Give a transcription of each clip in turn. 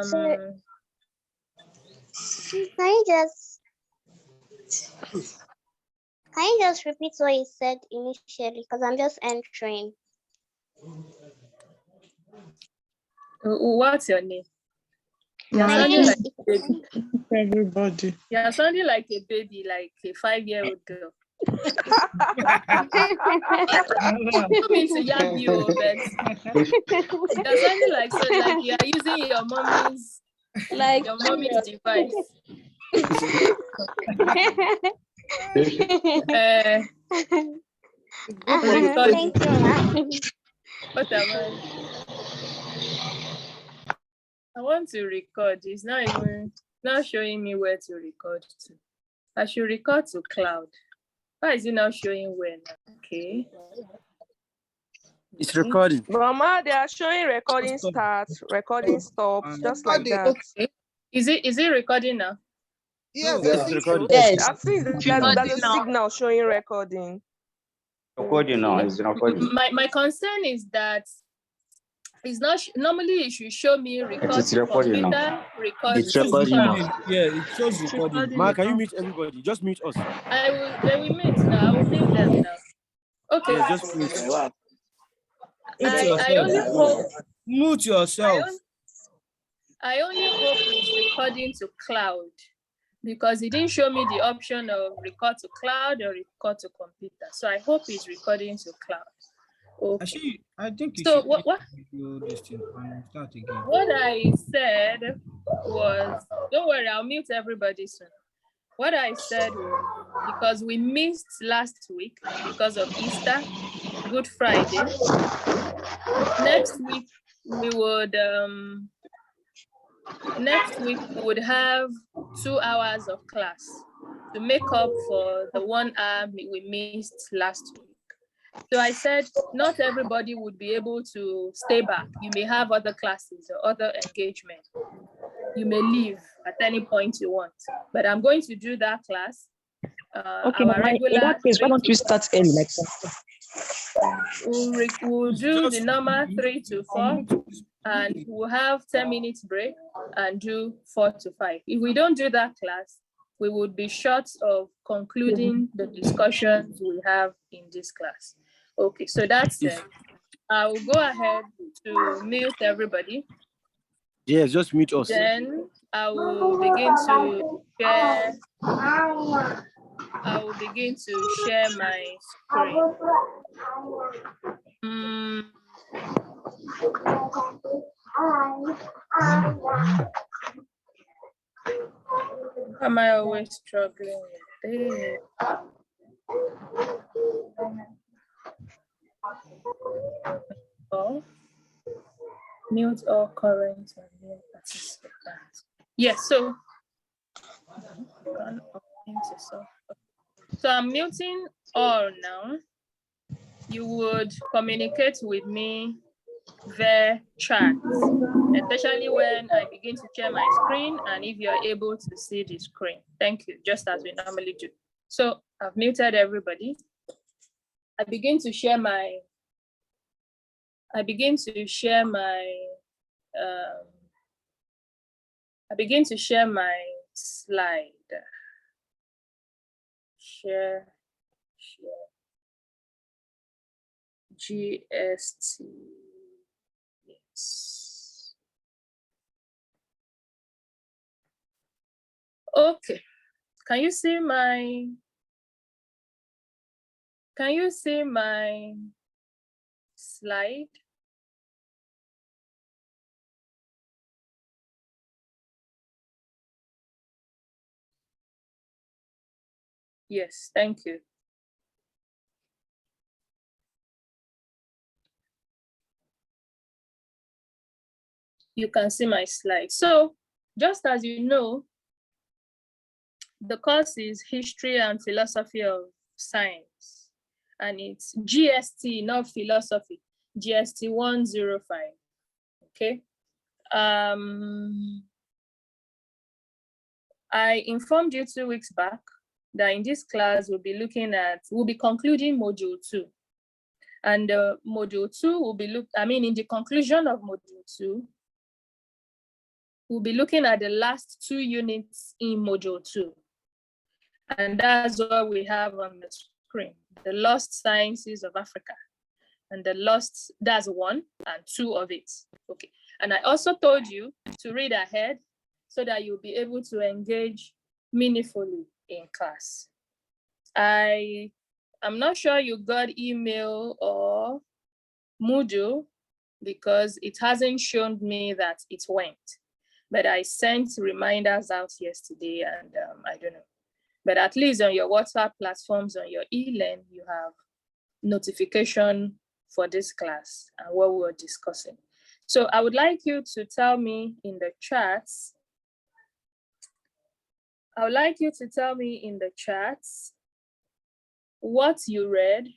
So, can you just repeat what you said initially? Because I'm just entering. What's your name? You're sounding like a baby. Everybody. You're sounding like a baby, like a 5-year-old girl. I don't mean to yab you, but you're sounding like you are using your mommy's device. Thank you, ma'am. What am I want to record. It's not showing me where to record to. I should record to cloud. Why is it not showing where now? Okay. It's recording. Mama, they are showing recording starts, recording stops, just like that. Okay. Is it recording now? Yes, It's recording. Yes. I think there's a signal showing recording. Recording now. It's recording. My concern is that it's not normally it should show me It's recording now. It's recording now. Yeah, it shows recording. Ma, can you mute everybody? Just mute us. They will mute now. I will mute them now. Okay. Yeah, just mute. I only hope. Mute yourself. I only hope it's recording to cloud, because it didn't show me the option of record to cloud or record to computer. So I hope it's recording to cloud. Okay. Actually, I think you So should what do this thing and start again. what I said was, don't worry, I'll mute everybody soon. What I said was, because we missed last week because of Easter, Good Friday. Next week we would have 2 hours of class to make up for the 1 hour we missed last week. So I said, not everybody would be able to stay back. You may have other classes or other engagement. You may leave at any point you want, but I'm going to do that class. Okay, Mama, in that case, why don't you start early like that? We'll do the normal 3 to 4, and we'll have 10 minutes break and do 4 to 5. If we don't do that class, we would be short of concluding the discussions we have in this class. Okay, so that's it. I will go ahead to mute everybody. Yes, just mute us. Then I will begin to share. I will begin to share my screen. Am I always struggling with this? Oh, mute all current and new participants. Yes, so I'm muting all now. You would communicate with me via chat, especially when I begin to share my screen and if you're able to see the screen. Thank you, just as we normally do. So I've muted everybody. I begin to share my slide. Share GST. Yes. Okay. Can you see my slide? Yes, thank you. You can see my slide. So just as you know, the course is History and Philosophy of Science, and it's GST, not philosophy, GST 105, okay? I informed you 2 weeks back that in this class, we'll be concluding module 2. And module 2 will be in the conclusion of module 2, we'll be looking at the last 2 units in module 2. And that's what we have on the screen, the Lost Sciences of Africa. And the lost, that's 1 and 2 of it. Okay. And I also told you to read ahead so that you'll be able to engage meaningfully in class. I'm not sure you got email or Moodle because it hasn't shown me that it went. But I sent reminders out yesterday and I don't know. But at least on your WhatsApp platforms, on your e-learn, you have notification for this class and what we're discussing. So I would like you to tell me in the chats, what you read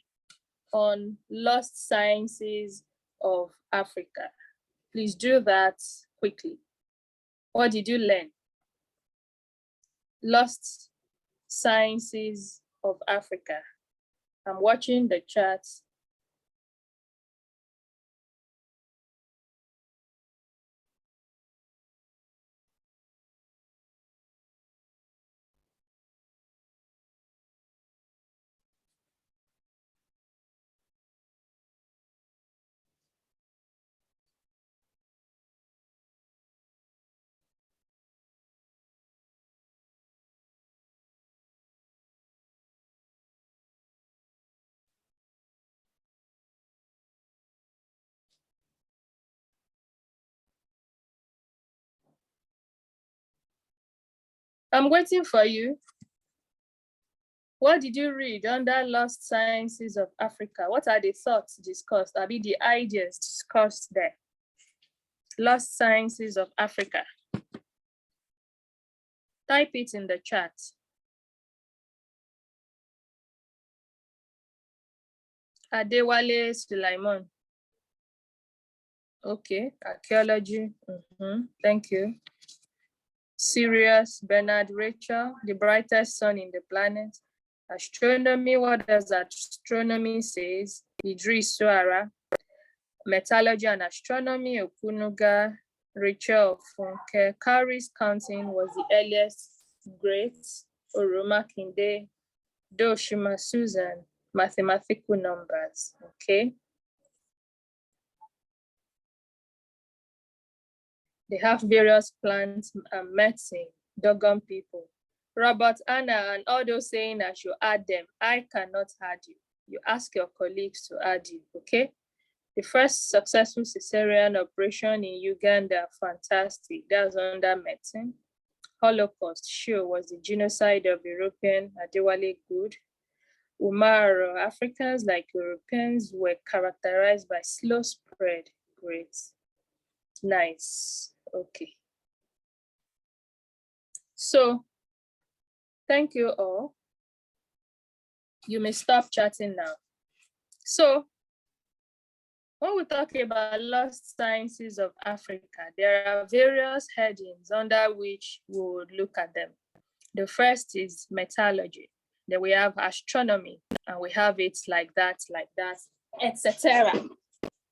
on Lost Sciences of Africa. Please do that quickly. What did you learn? Lost Sciences of Africa. I'm watching the chat. I'm waiting for you. What did you read under Lost Sciences of Africa? What are the thoughts discussed? Are the ideas discussed there? Lost Sciences of Africa. Type it in the chat. Adewale Sulaiman. Okay, archaeology. Thank you. Sirius, Bernard Rachel, the brightest sun in the planet. Astronomy, what does astronomy says? Idris Suara. Metallurgy and astronomy, Okunuga, Rachel Funke. Cowries counting was the earliest great. Oroma Kinde, Doshima Susan, mathematical numbers, okay? They have various plants and medicine, Dogon people. Robert, Anna, and all those saying I should add them. I cannot add you. You ask your colleagues to add you, okay? The first successful cesarean operation in Uganda, fantastic. That's under medicine. Holocaust, sure, was the genocide of European, Adewale, good. Umar, Africans like Europeans were characterized by slow spread, great. Nice, okay. So, thank you all. You may stop chatting now. So, when we talk about Lost Sciences of Africa, there are various headings under which we would look at them. The first is metallurgy. Then we have astronomy, and we have it like that, etc.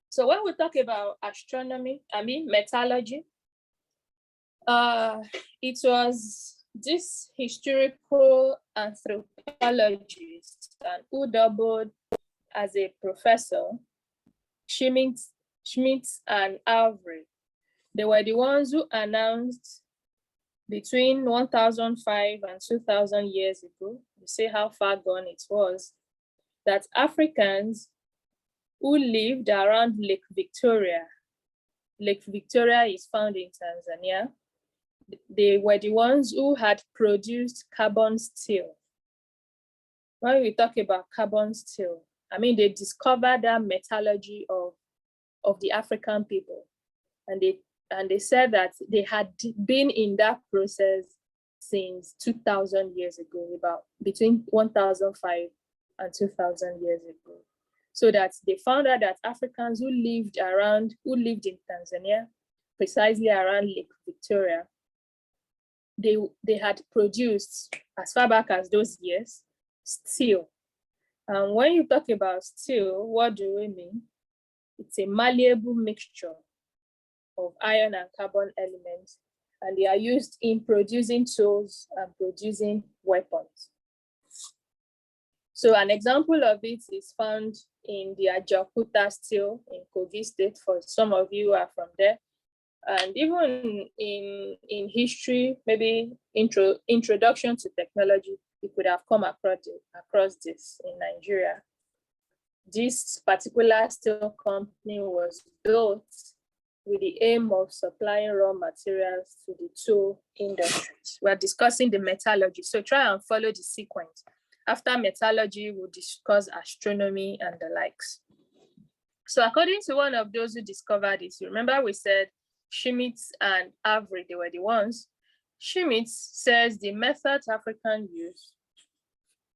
So when we talk about metallurgy, it was this historical anthropologist who doubled as a professor, Schmitz and Avery. They were the ones who announced between 1,005 and 2,000 years ago, you see how far gone it was, that Africans who lived around Lake Victoria is found in Tanzania, they were the ones who had produced carbon steel. When we talk about carbon steel, they discovered that metallurgy of the African people. And they said that they had been in that process since 2,000 years ago, about between 1,005 and 2,000 years ago. So that they found out that Africans who lived in Tanzania, precisely around Lake Victoria, they had produced, as far back as those years, steel. And when you talk about steel, what do we mean? It's a malleable mixture of iron and carbon elements, and they are used in producing tools and producing weapons. So an example of it is found in the Ajaokuta steel in Kogi State, for some of you who are from there. And even in history, maybe introduction to technology, you could have come across this in Nigeria. This particular steel company was built with the aim of supplying raw materials to the tool industries. We're discussing the metallurgy, so try and follow the sequence. After metallurgy, we'll discuss astronomy and the likes. So according to one of those who discovered it, you remember we said Schmitz and Avery, they were the ones. Schmitz says the method Africans use,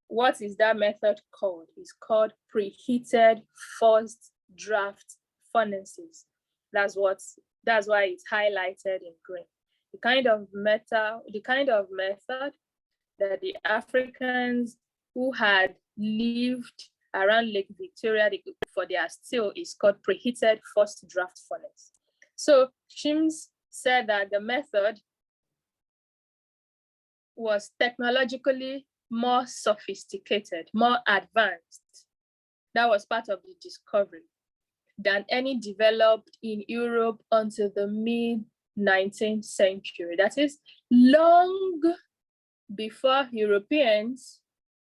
what is that method called? It's called preheated forced draft furnaces. That's why it's highlighted in green. The kind of method that the Africans who had lived around Lake Victoria for their steel is called preheated forced draft furnace. So Schmitz said that the method was technologically more sophisticated, more advanced. That was part of the discovery than any developed in Europe until the mid-19th century. That is long before Europeans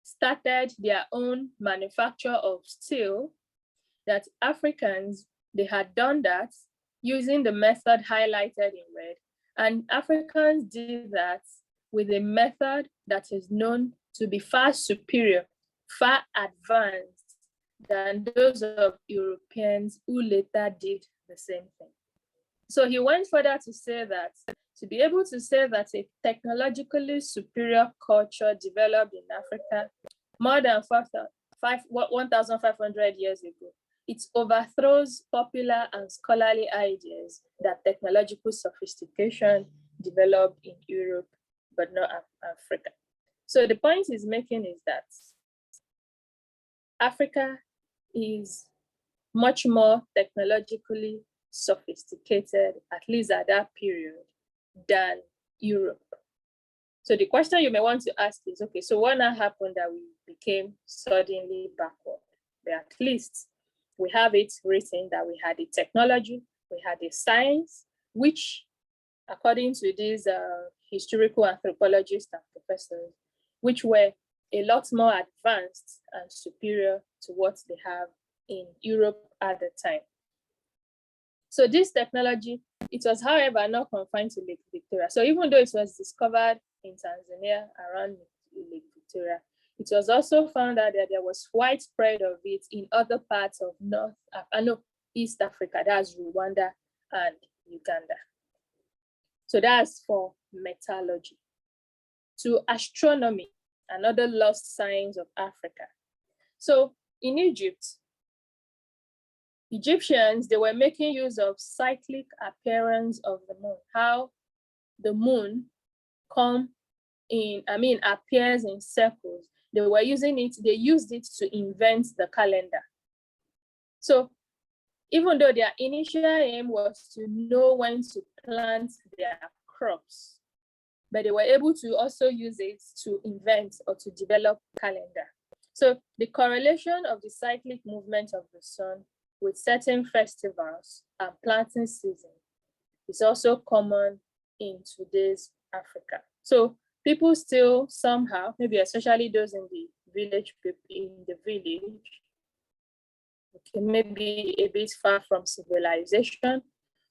started their own manufacture of steel, that Africans, they had done that using the method highlighted in red. And Africans did that with a method that is known to be far superior, far advanced than those of Europeans who later did the same thing. So he went further to say that, to be able to say that a technologically superior culture developed in Africa more than 1,500 years ago, it overthrows popular and scholarly ideas that technological sophistication developed in Europe, but not Africa. So the point he's making is that Africa is much more technologically sophisticated, at least at that period, than Europe. So the question you may want to ask is, okay, so what now happened that we became suddenly backward? But at least we have it written that we had the technology, we had the science, which according to these historical anthropologists and professors, which were a lot more advanced and superior to what they have in Europe at the time. So this technology, it was, however, not confined to Lake Victoria. So even though it was discovered in Tanzania around Lake Victoria, it was also found out that there was widespread of it in other parts of East Africa, that's Rwanda and Uganda. So that's for metallurgy. To astronomy, another lost science of Africa. So in Egypt, Egyptians, they were making use of cyclic appearance of the moon, how the moon appears in circles. They were using it, they used it to invent the calendar. So even though their initial aim was to know when to plant their crops, but they were able to also use it to invent or to develop calendar. So the correlation of the cyclic movement of the sun with certain festivals and planting season is also common in today's Africa. So people still somehow, maybe especially those in the village, okay, maybe a bit far from civilization,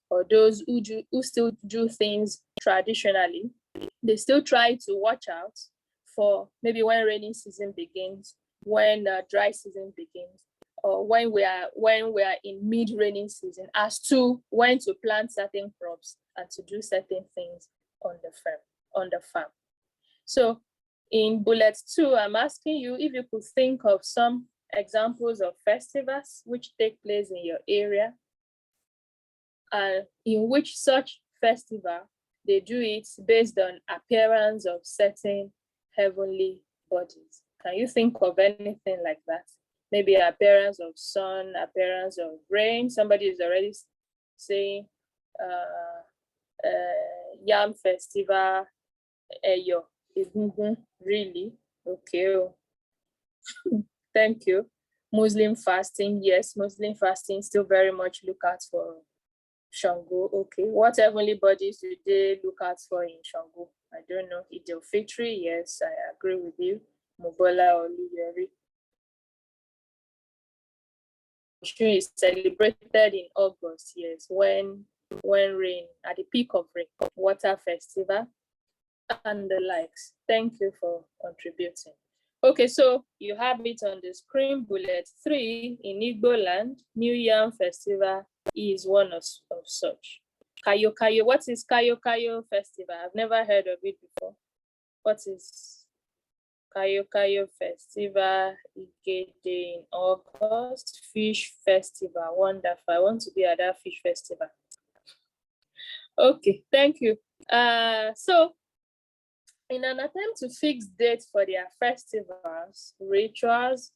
or those who still do things traditionally, they still try to watch out for maybe when rainy season begins, when dry season begins, or when we are in mid-rainy season, as to when to plant certain crops and to do certain things on the farm. So in bullet 2, I'm asking you if you could think of some examples of festivals which take place in your area, and in which such festival they do it based on appearance of certain heavenly bodies. Can you think of anything like that? Maybe appearance of sun, appearance of rain. Somebody is already saying Yam Festival, Eyo, Egungun, really? Okay. Thank you. Muslim fasting, yes, Muslim fasting still very much look out for Shango. Okay, what heavenly bodies do they look out for in Shango? I don't know. Idil Fitri, yes, I agree with you. Mobola Oluyeri. Oshun is celebrated in August, yes, when rain, at the peak of rain, water festival, and the likes. Thank you for contributing. Okay, so you have it on the screen. Bullet 3 in Igbo land, New Yam Festival is one of such. Kayo Kayo, what is Kayo Kayo Festival? I've never heard of it before. What is Kayo Kayo Festival? Igede in August. Fish Festival, wonderful. I want to be at that fish festival. Okay, thank you. So in an attempt to fix dates for their festivals, rituals,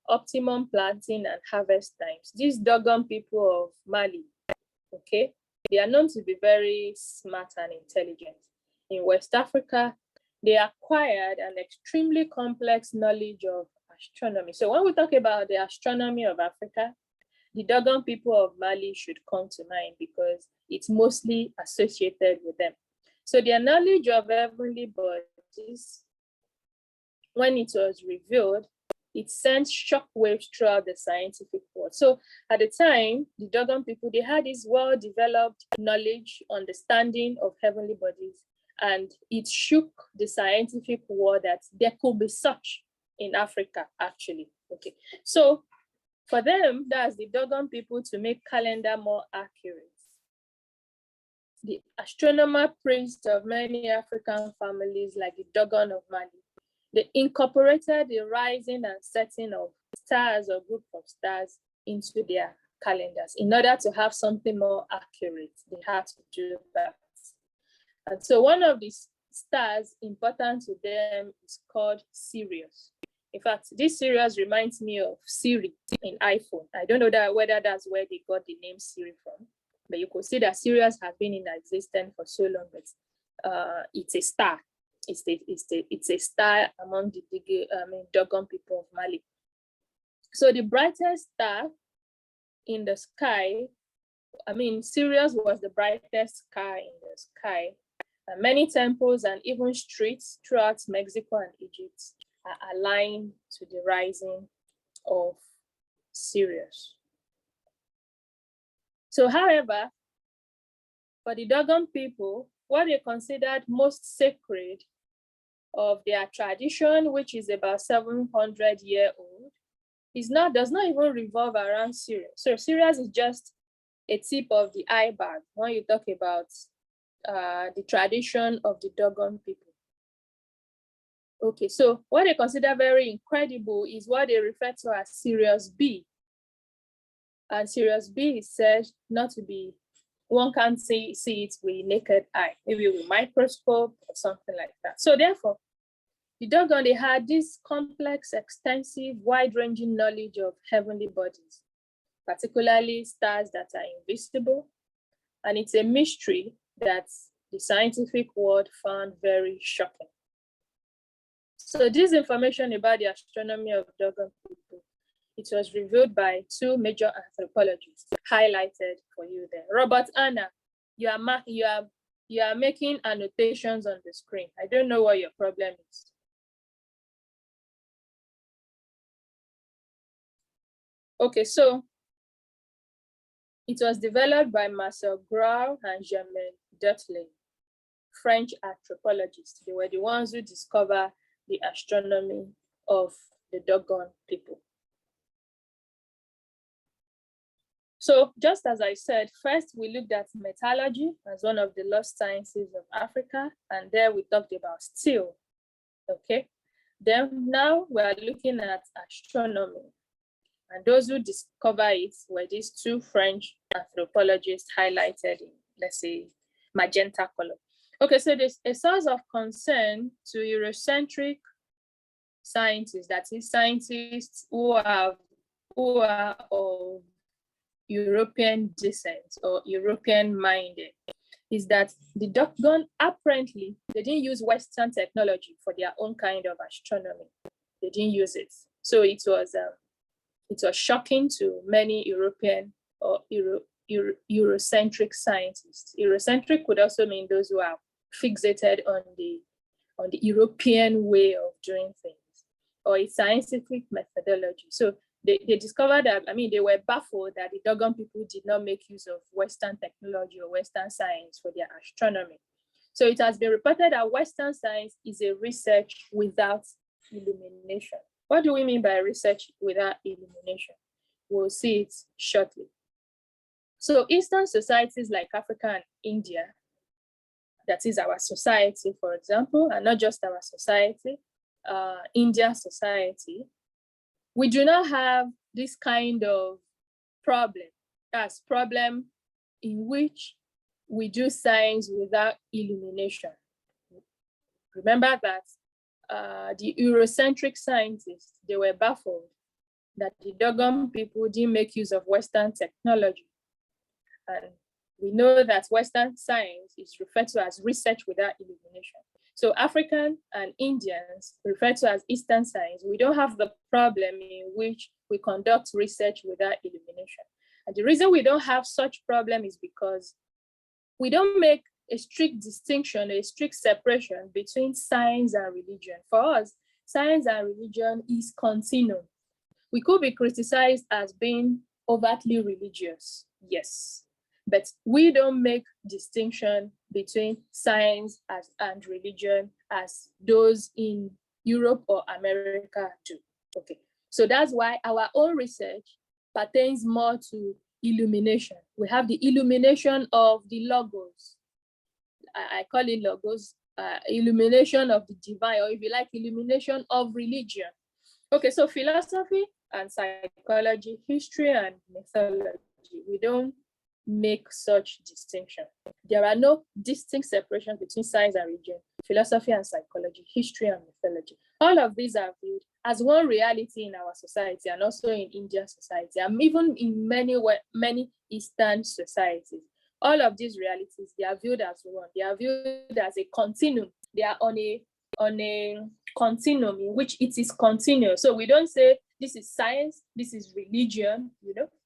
optimum planting and harvest times, these Dogon people of Mali, okay, they are known to be very smart and intelligent. In West Africa, they acquired an extremely complex knowledge of astronomy. So when we talk about the astronomy of Africa, the Dogon people of Mali should come to mind because it's mostly associated with them. So their knowledge of heavenly bodies, when it was revealed, it sent shockwaves throughout the scientific world. So at the time, the Dogon people, they had this well-developed knowledge, understanding of heavenly bodies, and it shook the scientific world that there could be such in Africa, actually. Okay, so for them, that's the Dogon people to make calendar more accurate. The astronomer priest of many African families, like the Dogon of Mali, they incorporated the rising and setting of stars or group of stars into their calendars in order to have something more accurate. They had to do that. And so one of these stars important to them is called Sirius. In fact, this Sirius reminds me of Siri in iPhone. I don't know whether that's where they got the name Siri from, but you could see that Sirius has been in existence for so long, but it's a star. It's a star among the Dogon people of Mali. So the brightest star in the sky, Sirius was the brightest star in the sky. Many temples and even streets throughout Mexico and Egypt are aligned to the rising of Sirius. So, however, for the Dogon people, what they considered most sacred of their tradition, which is about 700-year-old, does not even revolve around Sirius. So Sirius is just a tip of the iceberg when you talk about the tradition of the Dogon people. Okay, so what they consider very incredible is what they refer to as Sirius B. And Sirius B is said not to be, one can't see it with naked eye, maybe with microscope or something like that. So therefore, the Dogon, they had this complex, extensive, wide-ranging knowledge of heavenly bodies, particularly stars that are invisible. And it's a mystery that the scientific world found very shocking. So this information about the astronomy of Dogon people, it was revealed by two major anthropologists highlighted for you there. Robert Anna, you are making annotations on the screen. I don't know what your problem is. Okay, so it was developed by Marcel Grau and Germain Dutley, French anthropologists. They were the ones who discovered the astronomy of the Dogon people. So just as I said, first we looked at metallurgy as one of the lost sciences of Africa, and there we talked about steel, okay? Then now we are looking at astronomy. And those who discovered it were these two French anthropologists highlighted in, let's say, magenta color. Okay, so there's a source of concern to Eurocentric scientists, that is, scientists who are of European descent or European minded. is that the Dogon, apparently, they didn't use Western technology for their own kind of astronomy. They didn't use it. So it was shocking to many European or Eurocentric scientists. Eurocentric would also mean those who are fixated on the European way of doing things or a scientific methodology. So they discovered that, they were baffled that the Dogon people did not make use of Western technology or Western science for their astronomy. So it has been reported that Western science is a research without illumination. What do we mean by research without illumination? We'll see it shortly. So Eastern societies like Africa and India, that is our society, for example, and not just our society, India society, we do not have this kind of problem. That's problem in which we do science without illumination. Remember that the Eurocentric scientists, they were baffled that the Dogon people didn't make use of Western technology. And we know that Western science is referred to as research without illumination. So African and Indians referred to as Eastern science. We don't have the problem in which we conduct research without illumination. And the reason we don't have such problem is because we don't make a strict distinction, a strict separation between science and religion. For us, science and religion is continuum. We could be criticized as being overtly religious, yes, but we don't make distinction between science and religion as those in Europe or America do. Okay, so that's why our own research pertains more to illumination. We have the illumination of the logos. I call it logos, illumination of the divine, or if you like, illumination of religion. Okay, so philosophy and psychology, history and mythology, we don't make such distinction. There are no distinct separations between science and religion, philosophy and psychology, history and mythology. All of these are viewed as one reality in our society and also in Indian society, and even in many Eastern societies. All of these realities, they are viewed as one. They are viewed as a continuum. They are on a continuum in which it is continuous. So we don't say this is science, this is religion,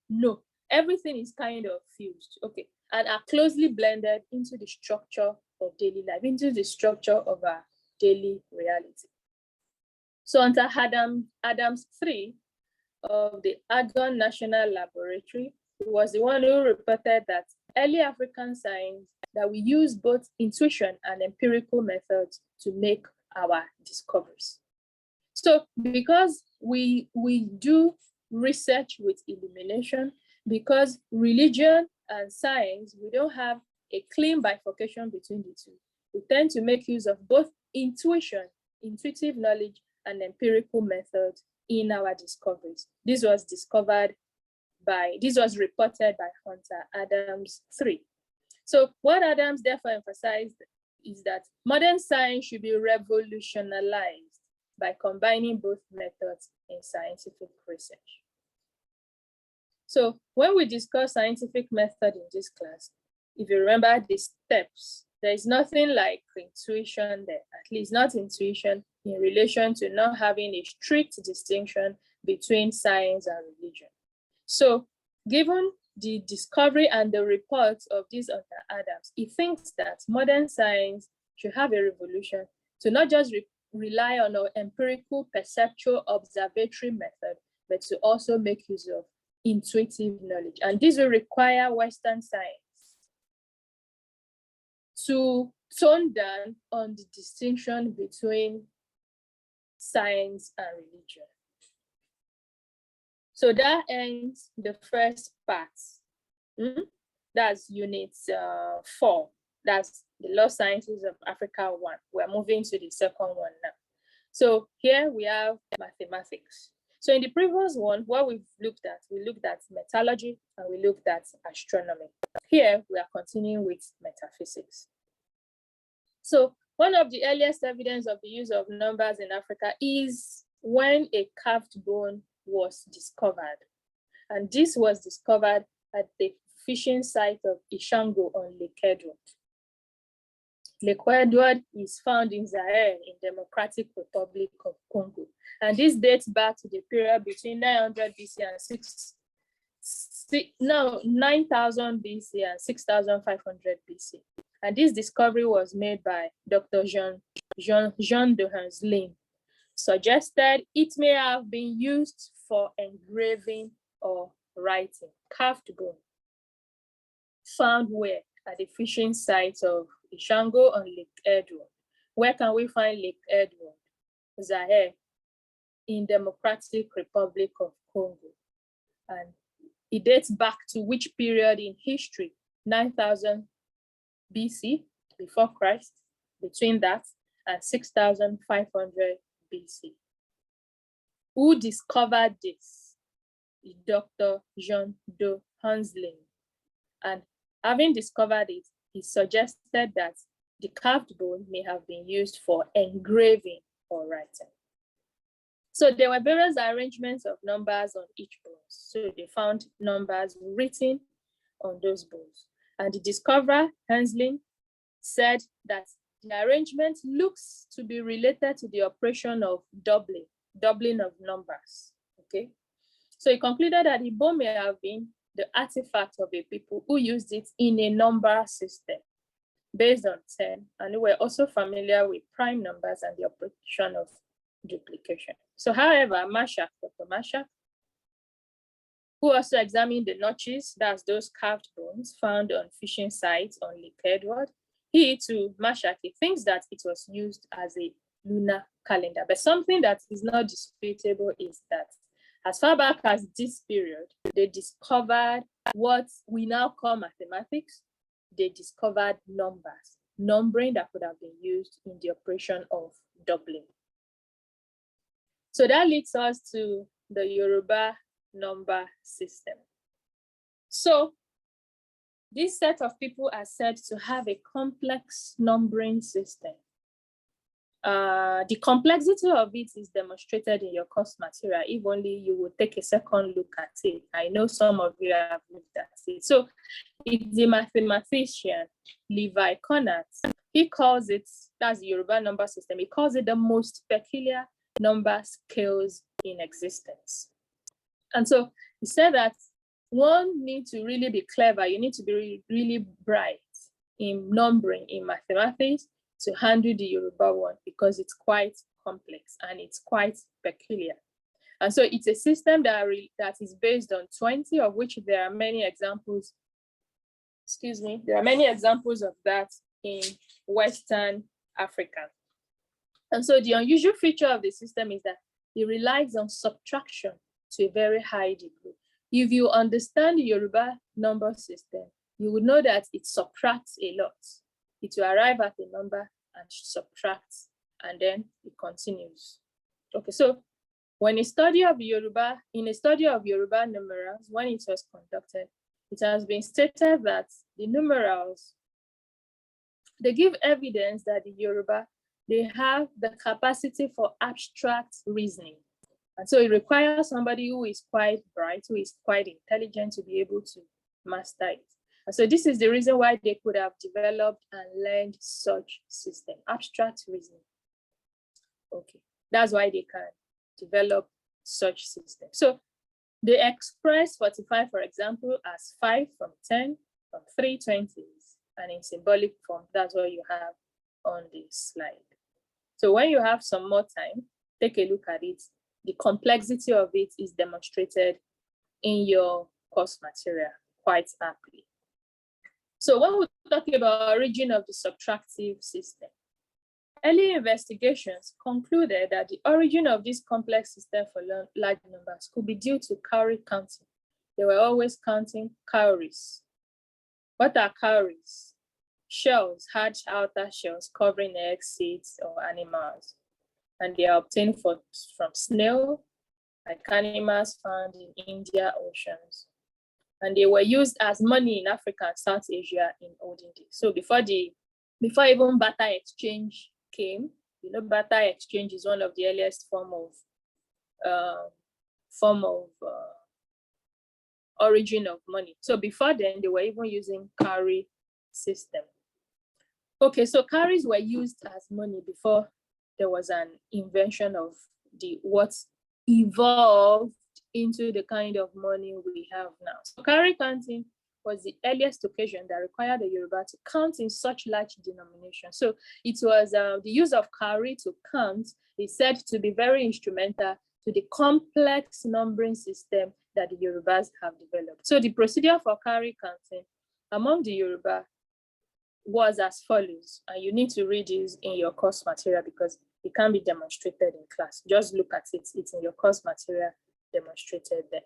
No, everything is kind of fused, okay, and are closely blended into the structure of daily life, into the structure of our daily reality. So under Adams 3 of the Argonne National Laboratory, he was the one who reported that early African science, that we use both intuition and empirical methods to make our discoveries. So because we do research with illumination, because religion and science, we don't have a clean bifurcation between the two. We tend to make use of both intuition, intuitive knowledge, and empirical methods in our discoveries. This was reported by Hunter Adams 3. So what Adams therefore emphasized is that modern science should be revolutionized by combining both methods in scientific research. So when we discuss scientific method in this class, if you remember the steps, there is nothing like intuition there, at least not intuition in relation to not having a strict distinction between science and religion. So given the discovery and the reports of this Hunter Adams, he thinks that modern science should have a revolution to not just rely on our empirical perceptual observatory method, but to also make use of intuitive knowledge. And this will require Western science to tone down on the distinction between science and religion. So that ends the first part. That's unit 4. That's the law sciences of Africa 1. We're moving to the second one now. So here we have mathematics. So in the previous one, what we looked at metallurgy and we looked at astronomy. Here we are continuing with metaphysics. So one of the earliest evidence of the use of numbers in Africa is when a carved bone was discovered. And this was discovered at the fishing site of Ishango on Lake Edward. Lake Edward is found in Zaire in Democratic Republic of Congo. And this dates back to the period between 900 BC and 9,000 BC and 6,500 BC. And this discovery was made by Dr. Jean de Hanslin. Suggested it may have been used for engraving or writing. Carved bone found where? At the fishing site of Ishango on Lake Edward. Where can we find Lake Edward? Zaire, in Democratic Republic of Congo. And it dates back to which period in history? 9,000 BC, before Christ, between that and 6,500 BC. Who discovered this? Dr. Jean de Hanslin. And having discovered it, he suggested that the carved bone may have been used for engraving or writing. So there were various arrangements of numbers on each bone. So they found numbers written on those bones. And the discoverer, Hanslin, said that the arrangement looks to be related to the operation of doubling of numbers, okay? So he concluded that the bone may have been the artifact of a people who used it in a number system based on 10, and who were also familiar with prime numbers and the operation of duplication. So however, Dr. Mashak, who also examined the notches, that's those carved bones found on fishing sites on Lake Edward, he too, Mashak, he thinks that it was used as a lunar calendar. But something that is not disputable is that as far back as this period, they discovered what we now call mathematics. They discovered numbers, numbering that could have been used in the operation of doubling. So that leads us to the Yoruba number system. So this set of people are said to have a complex numbering system. The complexity of it is demonstrated in your course material, if only you would take a second look at it. I know some of you have looked at it. So it's the mathematician, Levi Conant. He calls it, that's the Yoruba number system, he calls it the most peculiar number scales in existence. And so he said that one needs to really be clever, you need to be really bright in numbering, in mathematics, to handle the Yoruba one, because it's quite complex and it's quite peculiar. And so it's a system that is based on 20, of which there are many examples. There are many examples of that in Western Africa. And so the unusual feature of the system is that it relies on subtraction to a very high degree. If you understand the Yoruba number system, you would know that it subtracts a lot. It will arrive at a number and subtracts, and then it continues. Okay, so when in a study of Yoruba numerals, when it was conducted, it has been stated that the numerals, they give evidence that the Yoruba, they have the capacity for abstract reasoning. And so it requires somebody who is quite bright, who is quite intelligent to be able to master it. And so this is the reason why they could have developed and learned such system, abstract reasoning. Okay, that's why they can develop such system. So they express 45, for example, as 5 from 10, from 3 20s, and in symbolic form, that's what you have on the slide. So when you have some more time, take a look at it. The complexity of it is demonstrated in your course material quite aptly. So when we talk about origin of the subtractive system, early investigations concluded that the origin of this complex system for large numbers could be due to cowrie counting. They were always counting cowries. What are cowries? Shells, hard outer shells covering eggs, seeds, or animals. And they are obtained from snail, like animals found in Indian oceans. And they were used as money in Africa and South Asia in olden days. So before even barter exchange came, barter exchange is one of the earliest form of origin of money. So before then, they were even using cowrie system. Okay, so cowries were used as money before there was an invention of what evolved into the kind of money we have now. So cowrie counting was the earliest occasion that required the Yoruba to count in such large denominations. So it was the use of cowrie to count is said to be very instrumental to the complex numbering system that the Yorubas have developed. So the procedure for cowrie counting among the Yoruba was as follows, and you need to read this in your course material because it can be demonstrated in class. Just look at it, it's in your course material demonstrated there.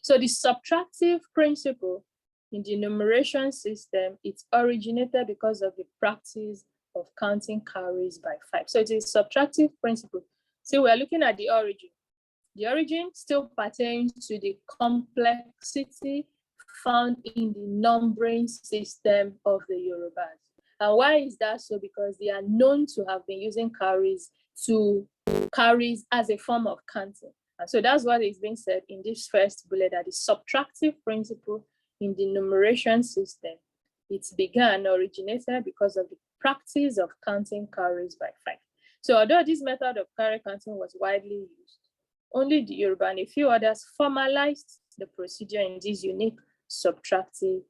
So the subtractive principle in the numeration system, it originated because of the practice of counting cowries by 5. So it is subtractive principle. So we're looking at the origin. The origin still pertains to the complexity found in the numbering system of the Yorubas. And why is that so? Because they are known to have been using cowries as a form of counting. And so that's what is being said in this first bullet, that the subtractive principle in the numeration system, it's originated because of the practice of counting cowries by 5. So although this method of cowrie counting was widely used, only the Yoruba and a few others formalized the procedure in this unique subtractive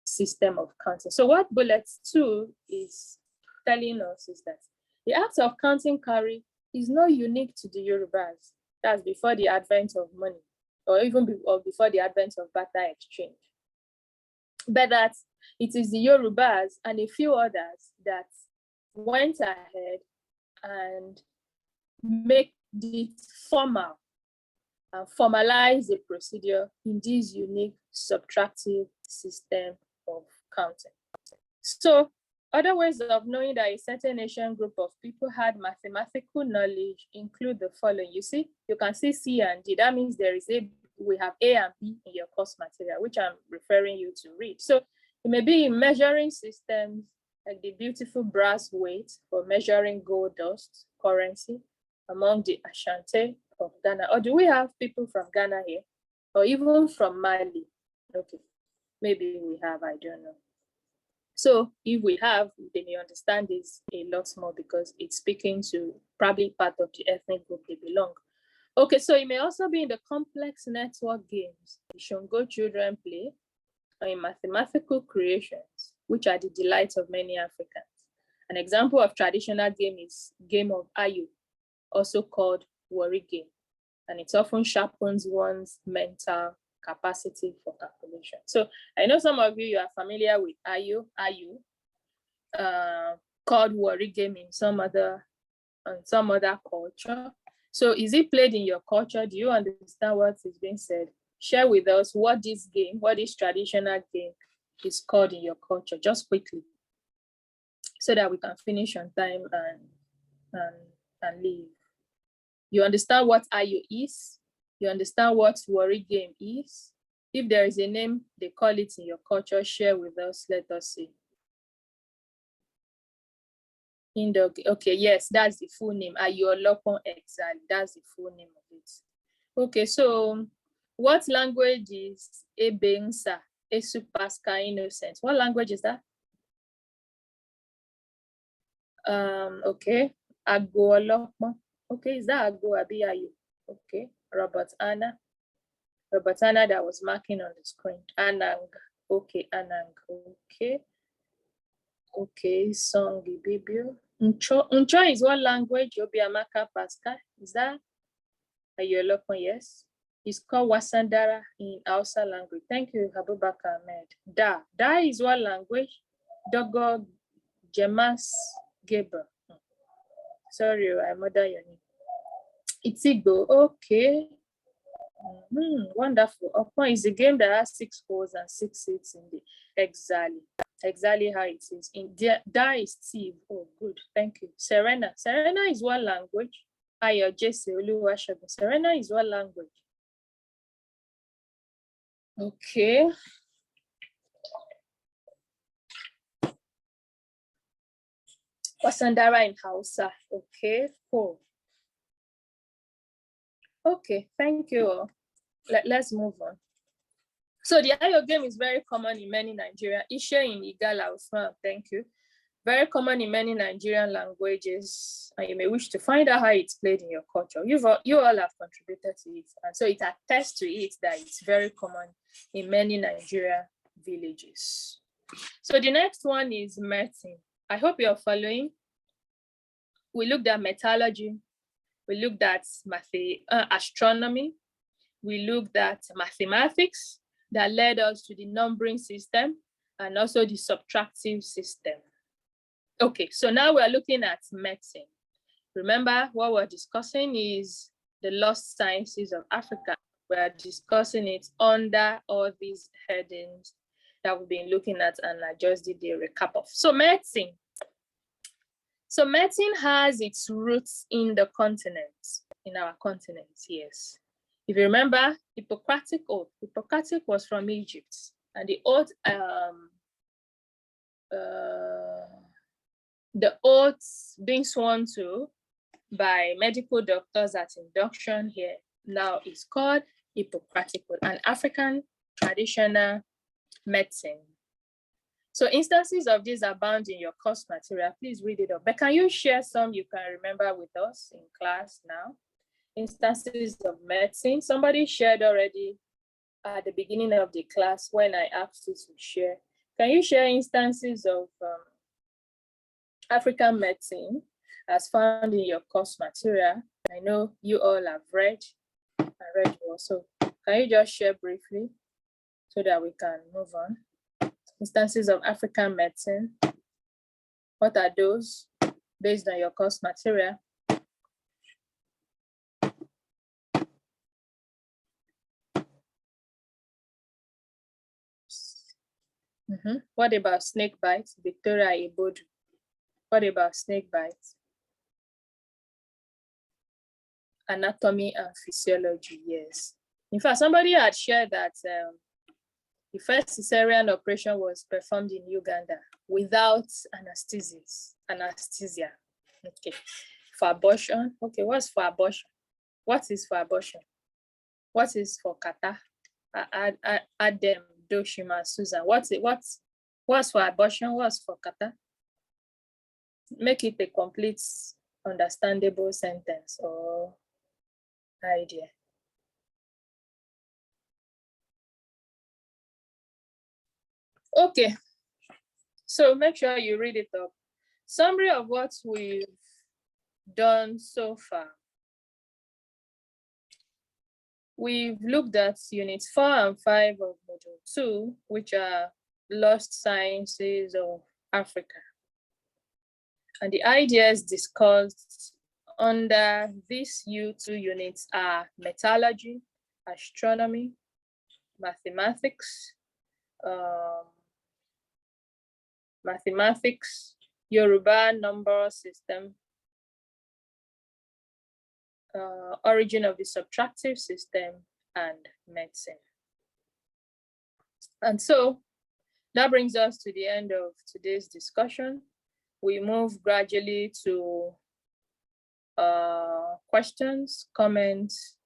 system of counting. So what bullet 2 is telling us is that the act of counting cowrie is not unique to the Yorubas. That's before the advent of money, or even before the advent of barter exchange. But that it is the Yorubas and a few others that went ahead and make it formal and formalize the procedure in this unique subtractive system of counting. So other ways of knowing that a certain ancient group of people had mathematical knowledge include the following. You see, you can see C and D. That means we have A and B in your course material, which I'm referring you to read. So it may be in measuring systems like the beautiful brass weight for measuring gold dust, currency, among the Ashanti of Ghana. Or do we have people from Ghana here? Or even from Mali? Okay, maybe we have, I don't know. So if we have, then you understand this a lot more because it's speaking to probably part of the ethnic group they belong. Okay, so it may also be in the complex network games the Shongo children play, or in mathematical creations, which are the delight of many Africans. An example of traditional game is game of Ayu, also called worry game, and it often sharpens one's mental capacity for calculation. So I know some of you are familiar with Ayu, called worry game in some other culture. So is it played in your culture? Do you understand what is being said? Share with us what this traditional game is called in your culture, just quickly, so that we can finish on time and leave. You understand what Ayu is? You understand what worry game is? If there is a name they call it in your culture, share with us, let us see. Okay, yes, that's the full name. Ayolopon Exile, that's the full name of it. Okay, so what language is Ebensa, Esupaska Innocent? What language is that? Okay, Agolopon. Okay, is that Ago Abiyayu? Okay, Robert Anna that was marking on the screen. Anang, okay, Anang, okay. Okay, Songi Bibio. Uncho is what language? Obiamaka Pascal. Is that Ayolopon? Yes. It's called Wasandara in Hausa language. Thank you, Abubakar Ahmed. Da is what language? Dogo Jemas Geber. Sorry, I murdered your name. It's Igbo. Okay. Wonderful. Opon is a game that has 6 holes and 6 seats in the exactly how it is. In Da is Steve. Oh, good. Thank you. Serena is what language? Ayo Jesse Oluwashagun. Serena is what language? Okay. Wasandara in Hausa. Okay, cool. Okay, thank you. Let's move on. So the Ayo game is very common in many Nigeria. Ishe in Igala, Usman, thank you. Very common in many Nigerian languages, and you may wish to find out how it's played in your culture. You all have contributed to it, and so it attests to it that it's very common in many Nigerian villages. So the next one is medicine. I hope you're following. We looked at metallurgy. We looked at astronomy. We looked at mathematics that led us to the numbering system and also the subtractive system. Okay, so now we're looking at medicine. Remember, what we're discussing is the lost sciences of Africa. We're discussing it under all these headings that we've been looking at, and I just did a recap of. So medicine. So medicine has its roots in the continent, in our continent, yes. If you remember, Hippocratic oath. Hippocratic was from Egypt, and the oaths being sworn to by medical doctors at induction here now is called Hippocratic oath, an African traditional medicine. So instances of this abound in your course material. Please read it up. But can you share some you can remember with us in class now? Instances of medicine. Somebody shared already at the beginning of the class when I asked you to share. Can you share instances of African medicine as found in your course material? I know you all have read. I read also. Can you just share briefly so that we can move on? Instances of African medicine. What are those based on your course material? What about snake bites? Victoria Ibodu. What about snake bites? Anatomy and physiology, yes. In fact, somebody had shared that the first cesarean operation was performed in Uganda without anesthesia. Okay. For abortion, okay, what's for abortion? What is for abortion? What is for kata? Adam, Doshima, Susan. What's for abortion? What's for kata? Make it a complete, understandable sentence or idea. Okay, so make sure you read it up. Summary of what we've done so far. We've looked at units 4 and 5 of module 2, which are lost sciences of Africa. And the ideas discussed under these two units are metallurgy, astronomy, mathematics, Yoruba number system, origin of the subtractive system, and medicine. And so that brings us to the end of today's discussion. We move gradually to questions, comments,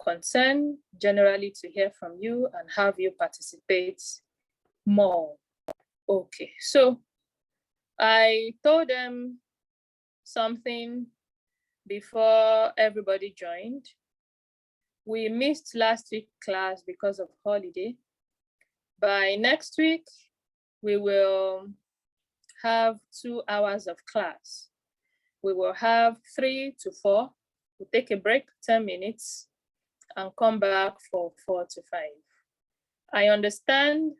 concern, generally to hear from you and have you participate more. Okay, so I told them something before everybody joined. We missed last week's class because of holiday. By next week, we will have 2 hours of class. We will have 3 to 4. We'll take a break, 10 minutes, and come back for 4 to 5. I understand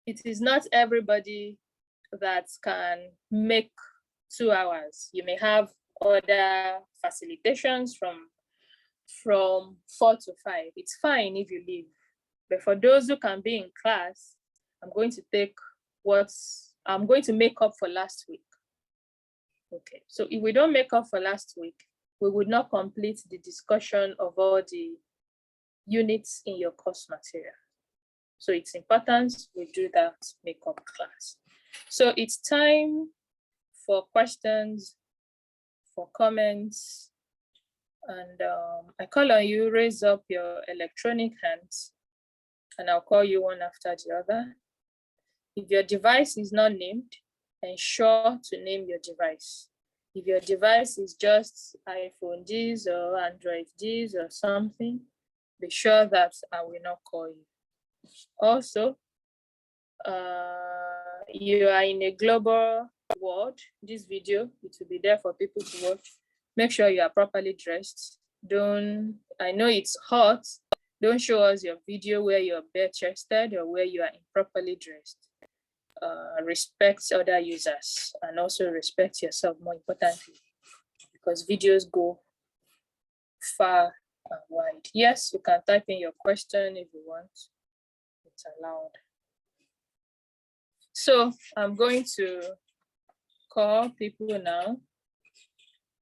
it is not everybody that can make 2 hours. You may have other facilitations from 4 to 5. It's fine if you leave. But for those who can be in class, I'm going to make up for last week. Okay, so if we don't make up for last week, we would not complete the discussion of all the units in your course material. So it's important we do that make-up class. So it's time for questions, for comments, and I call on you, raise up your electronic hands, and I'll call you one after the other. If your device is not named, ensure to name your device. If your device is just iPhone this or Android this or something, be sure that I will not call you. Also, you are in a global world. This video, it will be there for people to watch. Make sure you are properly dressed. I know it's hot. Don't show us your video where you're bare-chested or where you are improperly dressed. Respect other users and also respect yourself, more importantly, because videos go far and wide. Yes, you can type in your question if you want. It's allowed. So I'm going to call people now.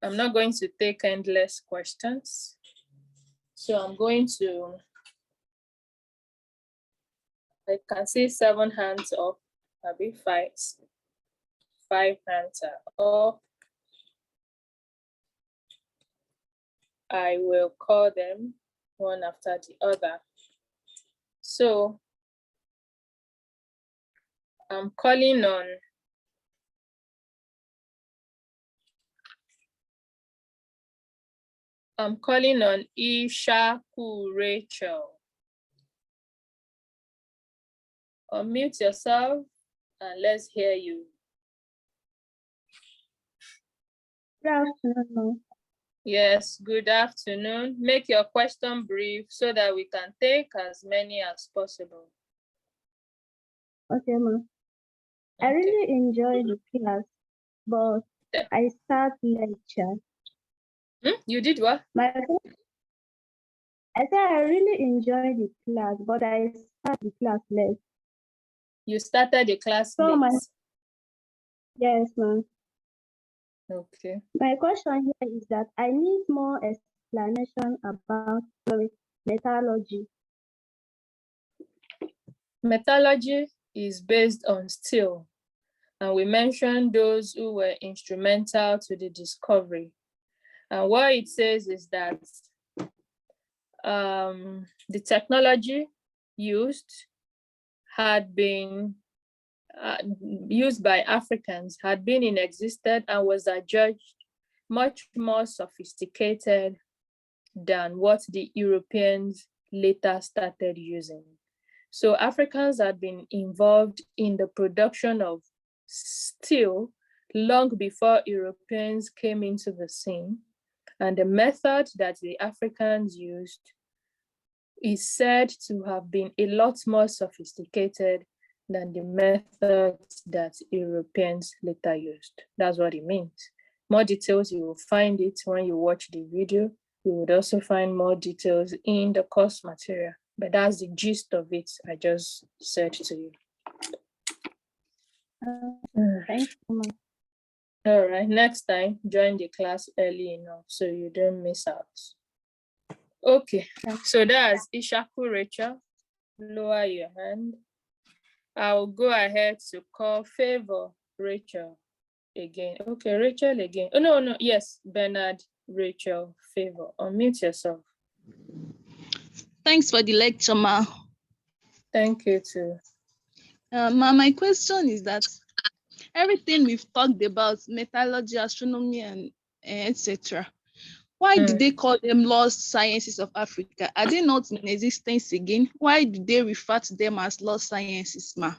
I'm not going to take endless questions. So I'm going to, I can see 7 hands up, maybe 5 hands are up. I will call them one after the other. So I'm calling on Ishaku Rachel. Unmute yourself and let's hear you. Good afternoon. Yes, good afternoon. Make your question brief so that we can take as many as possible. Okay, ma'am. I really enjoy the class, but I start lecture. You did what? I said I really enjoy the class, but I start the class late. You started the class So late. Yes, ma'am. Okay. My question here is that I need more explanation about metallurgy. Metallurgy is based on steel, and we mentioned those who were instrumental to the discovery. And what it says is that the technology used had been used by Africans, had been in existence and was adjudged much more sophisticated than what the Europeans later started using. So Africans had been involved in the production of steel long before Europeans came into the scene. And the method that the Africans used is said to have been a lot more sophisticated than the methods that Europeans later used. That's what it means. More details, you will find it when you watch the video. You would also find more details in the course material, but that's the gist of it I just said to you. Thank you, ma'am. All right, next time, join the class early enough so you don't miss out. Okay, so that's Ishaku Rachel. Lower your hand. I'll go ahead to call Favor Rachel again. Okay, Rachel again. Oh, no, yes, Bernard, Rachel, Favor. Unmute yourself. Thanks for the lecture, ma. Thank you too. Ma, my question is that everything we've talked about, metallurgy, astronomy, and etc., why did they call them lost sciences of Africa? Are they not in existence again? Why do they refer to them as lost sciences, ma?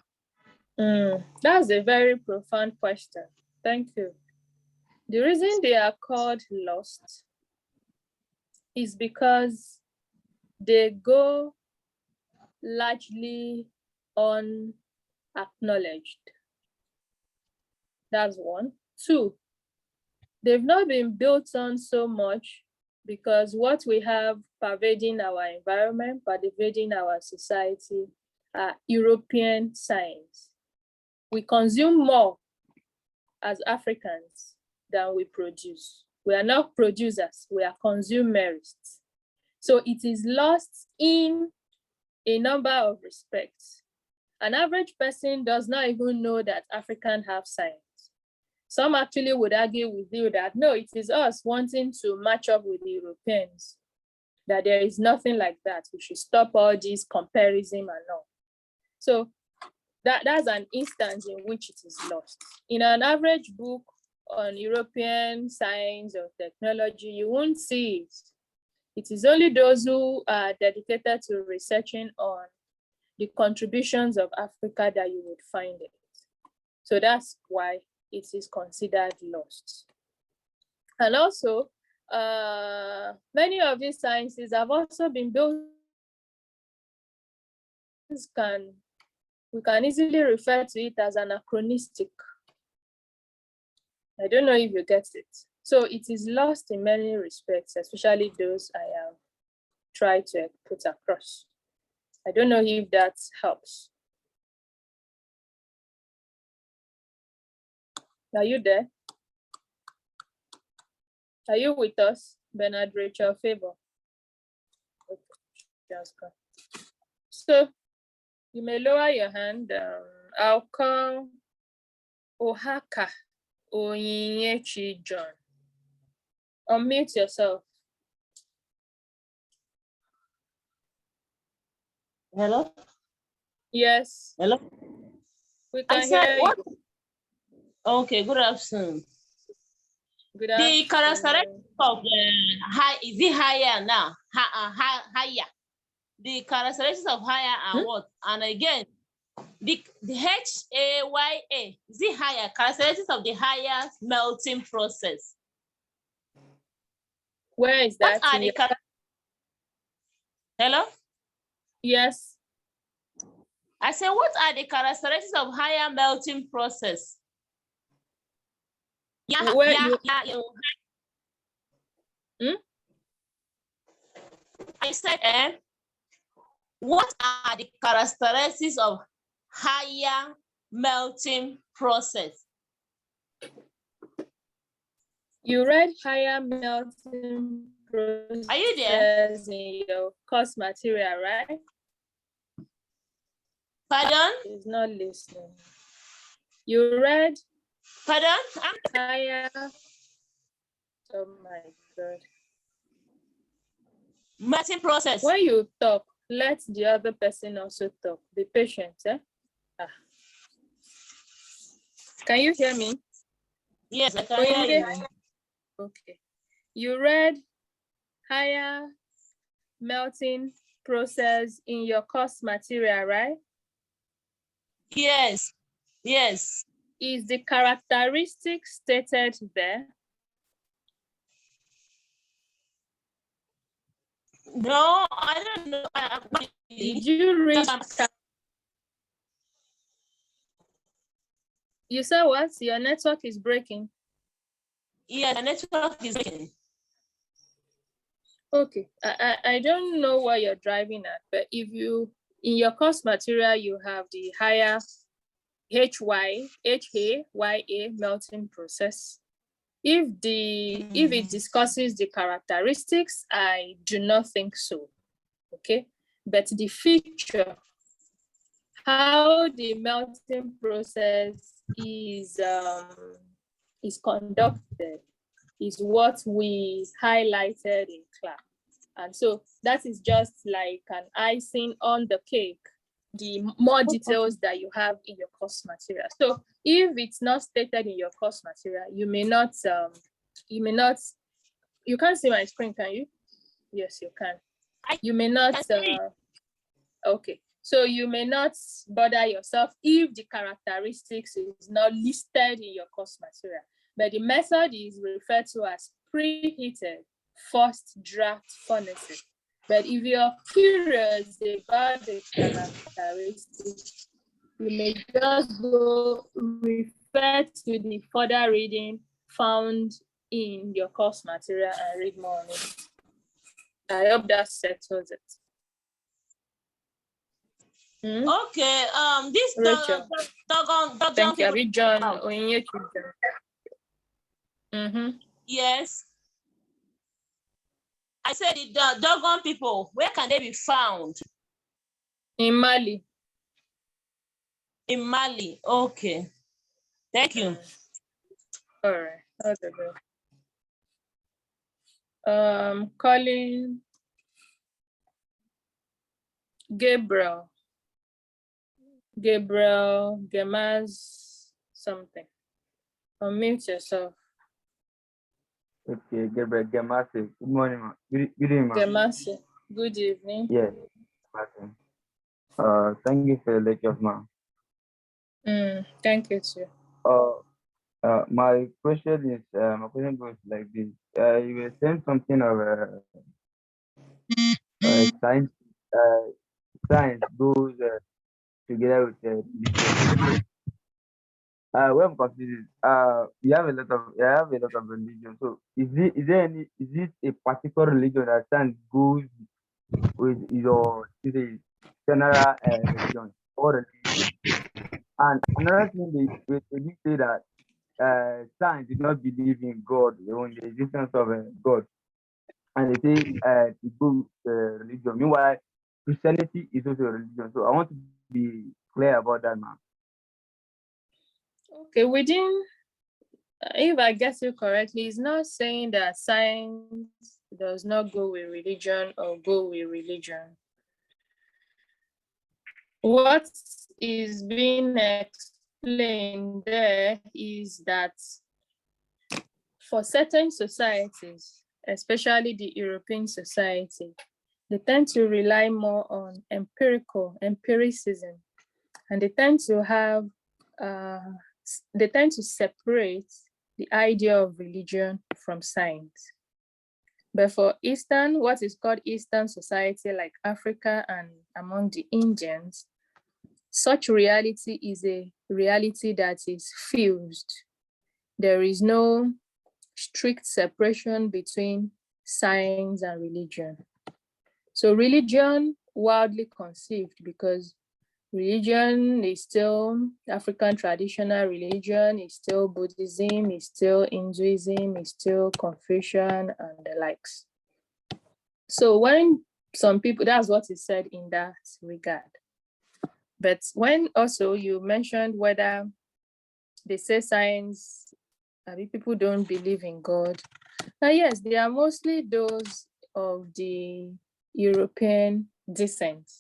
That's a very profound question. Thank you. The reason they are called lost is because they go largely unacknowledged. That's one. Two, they've not been built on so much because what we have pervading our environment, pervading our society, are European science. We consume more as Africans than we produce. We are not producers, we are consumerists. So it is lost in a number of respects. An average person does not even know that Africans have science. Some actually would argue with you that no, it is us wanting to match up with the Europeans, that there is nothing like that. We should stop all this comparison and all. So that's an instance in which it is lost. In an average book on European science or technology, you won't see it. It is only those who are dedicated to researching on the contributions of Africa that you would find it. So that's why it is considered lost. And also, many of these sciences have also been built. We can easily refer to it as anachronistic. I don't know if you get it. So it is lost in many respects, especially those I have tried to put across. I don't know if that helps. Are you there? Are you with us, Bernard, Rachel, Favor? Okay. So you may lower your hand. I'll call Ohaka Onyinyechi John. Unmute yourself. Hello? Yes. Hello? We can I said hear what? you. Okay, good afternoon. Good The afternoon. characteristics of high, is it higher now? Higher. The characteristics of higher and what? And again, the HAYA, is it higher? Characteristics of the higher melting process. Where is that? What are the Hello? Yes. I said, what are the characteristics of higher melting process? Yeah, Where I said, what are the characteristics of higher melting process? You read higher melting process. Are you there? In your course material, right? Pardon? He's not listening. You read Pardon? higher. Oh my God. Melting process. When you talk, let the other person also talk. Be patient. Eh? Can you hear me? Yes, I can hear you. Okay. You read higher melting process in your course material, right? Yes. Yes. Is the characteristic stated there? No, I don't know. Did you read? You said what? Your network is breaking. Yeah, the network is breaking. Okay, I don't know what you're driving at, but if you, in your course material, you have the higher HAYA melting process. If it discusses the characteristics, I do not think so. Okay, but the feature, how the melting process is conducted, is what we highlighted in class. And so that is just like an icing on the cake, the more details that you have in your course material. So if it's not stated in your course material, you can't see my screen, can you? Yes, you can. You may not, okay. So you may not bother yourself if the characteristics is not listed in your course material. But the method is referred to as preheated first draft furnaces. But if you're curious about the characteristics, you may just go refer to the further reading found in your course material and read more on it. I hope that settles it. Okay, this Rachel. Thank you. Have you John Onyinyechi? Yes. I said the Dogon people, where can they be found? In Mali. In Mali, okay. Thank you. All right. Okay, good. Colin Gabriel. Gabriel Gemaz something. Unmute yourself. Okay, Gabriel Gamase. Good morning, ma. Good evening, ma. Gemasi, good evening. Yes, Gamase. Thank you for the lecture, ma. Thank you too. My question goes like this. You were saying something of science. Science goes together with religion. Well, because we have a lot of religion. So is it a particular religion that science goes with your is a general religion or religion? And another thing they did say that science did not believe in God, in the existence of God, and they say it goes religion. Meanwhile, Christianity is also a religion. So I want to be clear about that, man. Okay, if I get you correctly, it's not saying that science does not go with religion or go with religion. What is being explained there is that for certain societies, especially the European society, they tend to rely more on empiricism, and they tend to separate the idea of religion from science. But for what is called Eastern society, like Africa and among the Indians, such reality is a reality that is fused. There is no strict separation between science and religion. So religion, wildly conceived, because religion is still African traditional religion, is still Buddhism, is still Hinduism, is still Confucian and the likes. So when some people, that's what is said in that regard. But when also you mentioned whether they say science, people don't believe in God. Yes, they are mostly those of the European descent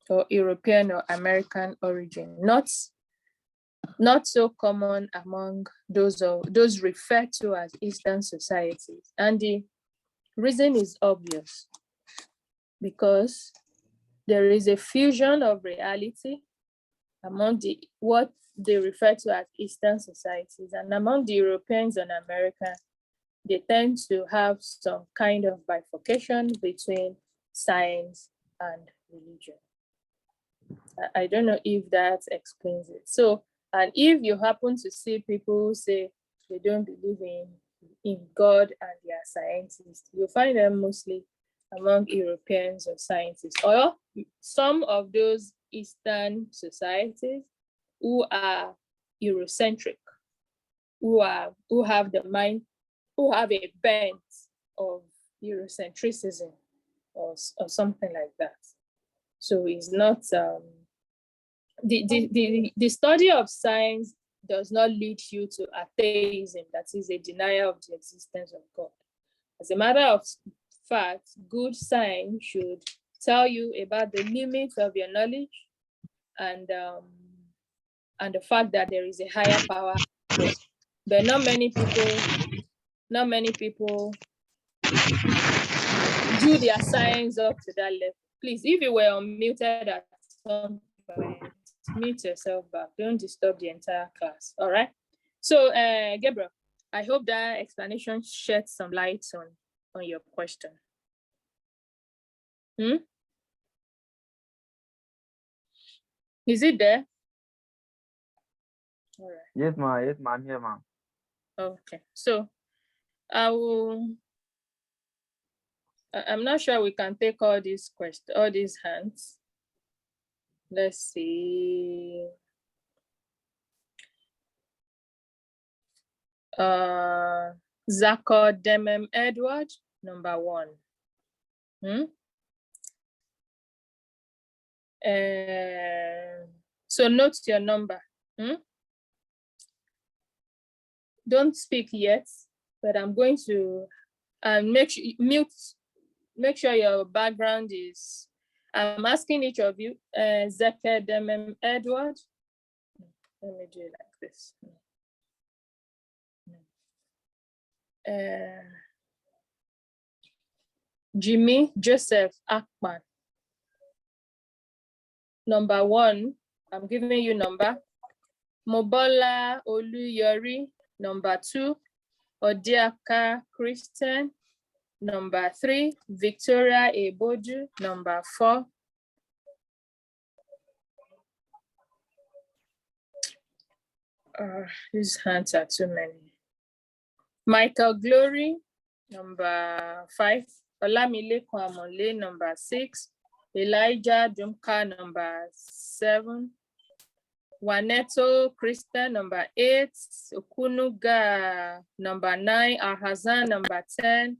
or European or American origin, not so common among those referred to as Eastern societies. And the reason is obvious, because there is a fusion of reality among what they refer to as Eastern societies, and among the Europeans and America, they tend to have some kind of bifurcation between science and religion. I don't know if that explains it. So, and if you happen to see people who say they don't believe in God and they are scientists, you'll find them mostly among Europeans or scientists, or some of those Eastern societies who are Eurocentric, who have the mind, who have a bent of Eurocentrism or something like that. So it's not the study of science does not lead you to atheism, that is a denial of the existence of God. As a matter of fact, good science should tell you about the limits of your knowledge and the fact that there is a higher power. But not many people do their science up to that level. Please, if you were unmuted at some point, mute yourself back. Don't disturb the entire class. All right. So, Gabriel, I hope that explanation shed some light on your question. Is it there? All right. Yes, ma'am. Yes, ma'am. Here, ma'am. Okay. So I'm not sure we can take all these questions, all these hands. Let's see. Zako Demem Edward, number 1. So note your number. Don't speak yet, but I'm going to make sure your background is I'm asking each of you, Zekedemem Edward. Let me do it like this. Jimmy Joseph Akpan. Number 1, I'm giving you number. Mobola Oluyori. Number 2, Odiaka Christian. Number 3, Victoria Eboju. Number 4, these hands are too many. Michael Glory. Number 5, Olamile Kwamole. Number 6, Elijah Jumka. Number 7, Waneto Christian. Number 8, Okunuga. Number 9, Ahazan. Number 10,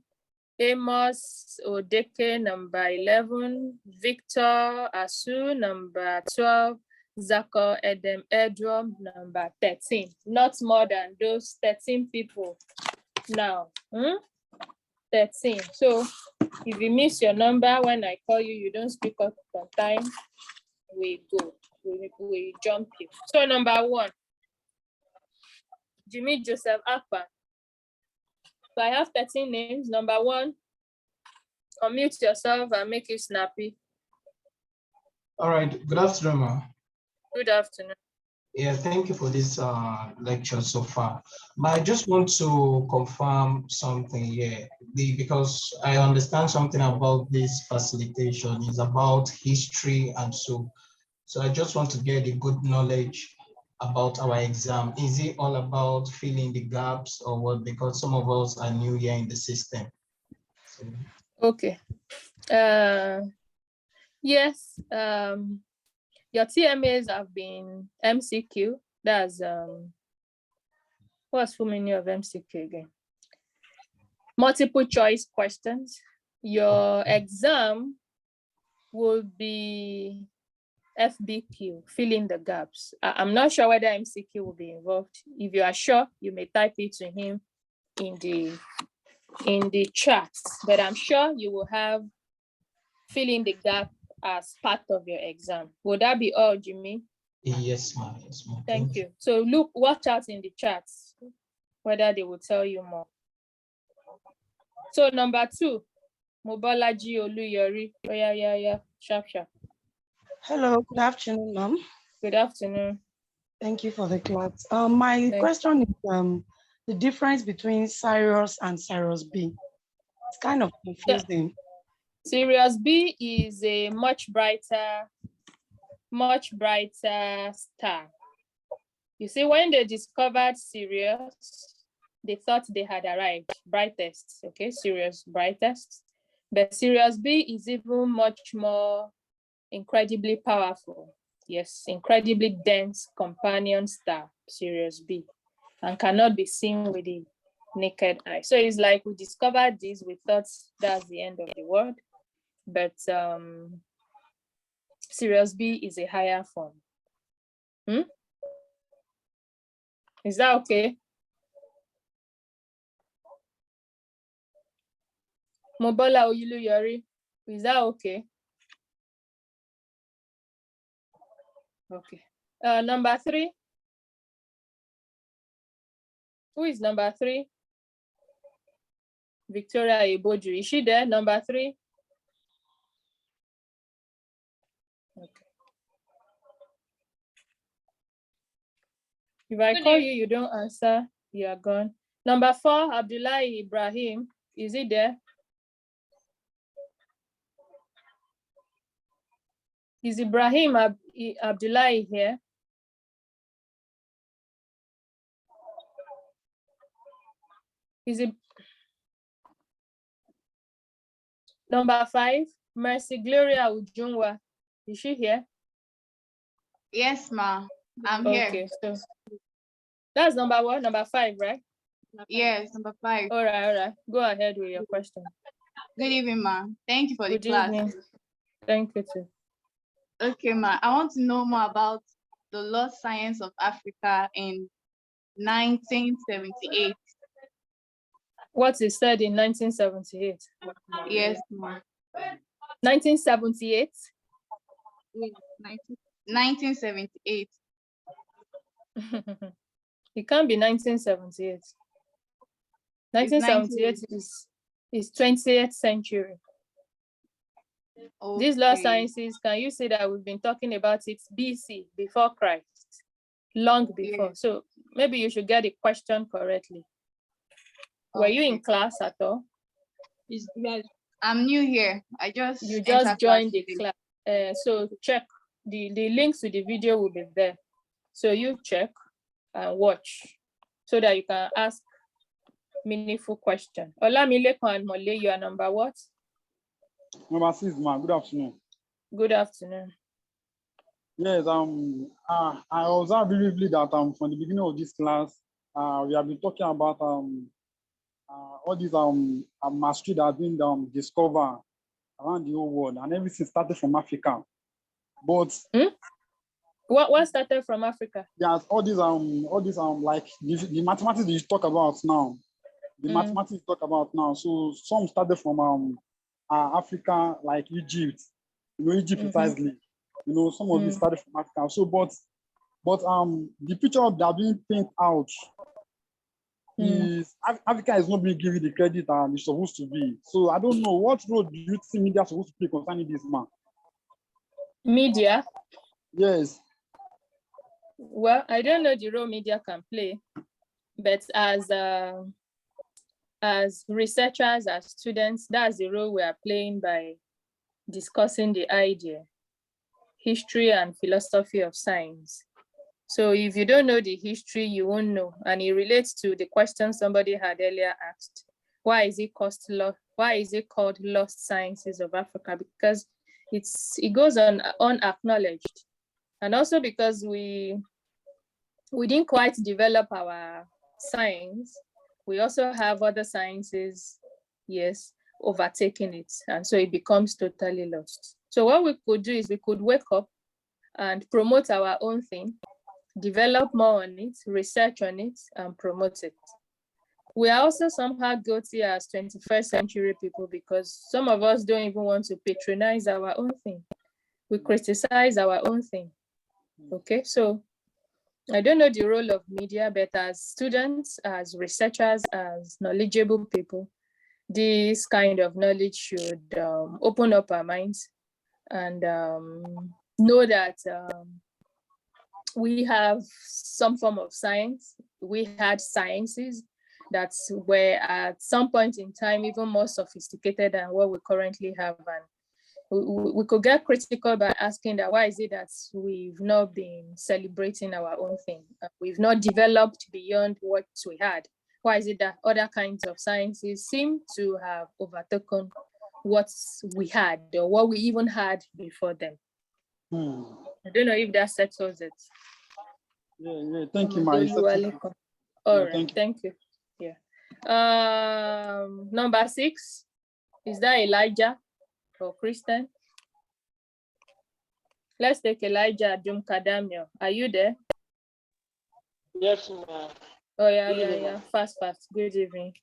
Amos Odeke. Number 11, Victor Asu. Number 12, Zako Edem Edrom. Number 13. Not more than those 13 people now. 13. So if you miss your number when I call you, you don't speak up on time, we go. We jump you. So number 1, Jimmy Joseph Akpan. So I have 13 names. Number 1, unmute yourself and make it snappy. All right. Good afternoon, ma. Good afternoon. Yeah, thank you for this lecture so far. But I just want to confirm something here, because I understand something about this facilitation. It's about history and so. So I just want to get a good knowledge about our exam. Is it all about filling the gaps or what? Because some of us are new here in the system. So. Okay. Yes. Your TMAs have been MCQ. That's what's full meaning of MCQ again? Multiple choice questions. Your exam will be FBQ, fill in the gaps. I'm not sure whether MCQ will be involved. If you are sure, you may type it to him in the chat. But I'm sure you will have fill in the gap as part of your exam. Would that be all, Jimmy? Yes, ma'am. Yes, ma'am. Thank you. So look, watch out in the chats whether they will tell you more. So number 2, Mobolaji Oluyori. Oh, yeah. Sharp. Hello, good afternoon, ma'am. Good afternoon. Thank you for the class. My question is the difference between Cyrus and Cyrus B. It's kind of confusing. Sirius B is a much brighter star. You see, when they discovered Sirius, they thought they had arrived, brightest, okay, Sirius brightest. But Sirius B is even much more incredibly powerful. Yes, incredibly dense companion star, Sirius B, and cannot be seen with the naked eye. So it's like we discovered this, we thought that's the end of the world. But Sirius B is a higher form. Is that okay? Mobola Oluyori, is that okay? Okay. Number 3. Who is number 3? Victoria Eboju. Is she there? Number 3? Okay. If I call you, you don't answer, you are gone. Number 4, Abdullahi Ibrahim. Is he there? Is Ibrahim Abdullahi here? Is it number 5? Mercy Gloria Ujungwa. Is she here? Yes, ma. I'm here. Okay, so that's number what? Number 5, right? Yes, number 5. All right. Go ahead with your question. Good evening, ma. Thank you for the class. Good evening. Thank you too. Okay, ma. I want to know more about the lost science of Africa in 1978. What is said in 1978? Yes, ma. 1978? Yeah, 1978. It can't be 1978. It's 1978 is 20th century. These law sciences, can you see that we've been talking about it BC, before Christ, long before? Yeah. So maybe you should get the question correctly. Were you in class at all? Yes, I'm new here. You just joined the class. So check the links to the video will be there. So you check and watch so that you can ask meaningful question. Olamilekon and Mole, you are number what? Number 6, ma'am. Good afternoon. Good afternoon. Yes, I observed vividly that from the beginning of this class, we have been talking about all these mastery that have been discovered around the whole world, and everything started from Africa. But what started from Africa? Yes, all these like the mathematics you talk about now. The mathematics you talk about now. So some started from Africa, like Egypt, Egypt precisely. Some of these started from Africa. So but the picture that being painted out is Africa is not being given the credit and it's supposed to be. So I don't know, what role do you think media is supposed to play concerning this, man? Media? Yes. Well, I don't know the role media can play, but as researchers, as students, that's the role we are playing by discussing the idea, history and philosophy of science. So if you don't know the history, you won't know. And it relates to the question somebody had earlier asked. Why is it called Lost Sciences of Africa? Because it goes on unacknowledged. And also because we didn't quite develop our science. We also have other sciences, yes, overtaking it. And so it becomes totally lost. So what we could do is we could wake up and promote our own thing, develop more on it, research on it, and promote it. We are also somehow guilty as 21st century people because some of us don't even want to patronize our own thing. We criticize our own thing. Okay, so I don't know the role of media, but as students, as researchers, as knowledgeable people, this kind of knowledge should open up our minds and know that we have some form of science. We had sciences that were at some point in time even more sophisticated than what we currently have. And we could get critical by asking that why is it that we've not been celebrating our own thing? We've not developed beyond what we had. Why is it that other kinds of sciences seem to have overtaken what we had or what we even had before them? I don't know if that settles it. Yeah. Thank you, Mary. All right, thank you. Yeah. Number 6, is that Elijah or Christian? Let's take Elijah Jumkadamio. Are you there? Yes, ma'am. Oh, yeah. Fast. Good evening.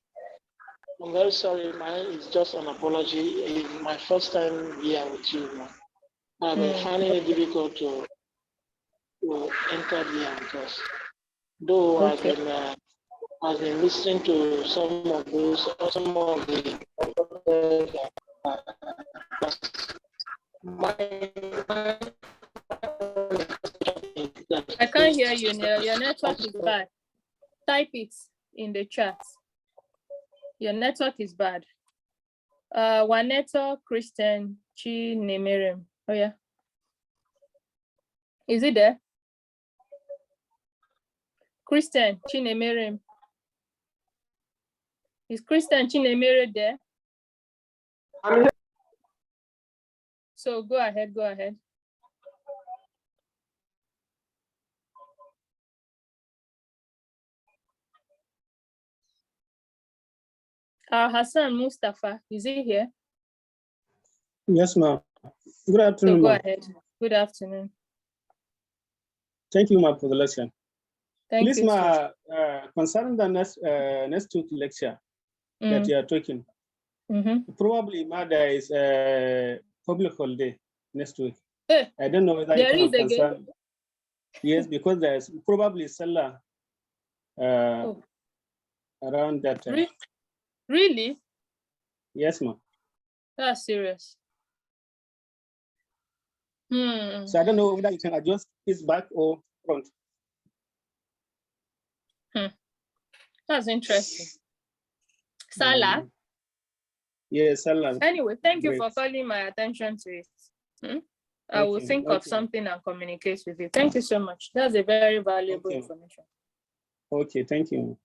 I'm very sorry, mine is just an apology. It's my first time here with you, ma'am. I've been finding it difficult to enter here because though I've been listening to some of the I can't hear you, Neil. Your network is bad. Type it in the chat. Your network is bad. Waneto Christian Chi Nemirim. Oh, yeah. Is it there? Christian Chinemere. Is Christian Chinemere there? So go ahead. Hassan Mustafa, is he here? Yes, ma'am. Good afternoon. So go ahead. Good afternoon. Thank you, ma'am, for the lecture. Thank you, ma'am. Concerning the next week lecture that you are talking, probably, ma'am, there is a public holiday next week. I don't know whether There you is can again. concern. Yes, because there's probably Salah around that time. Really? Yes, ma'am. That's serious. So I don't know whether you can adjust this back or front. That's interesting. Salah? Yes, Salah. Anyway, thank you Great. for calling my attention to it. I will think of okay. something and communicate with you. Thank you so much. That's a very valuable information. Okay, thank you.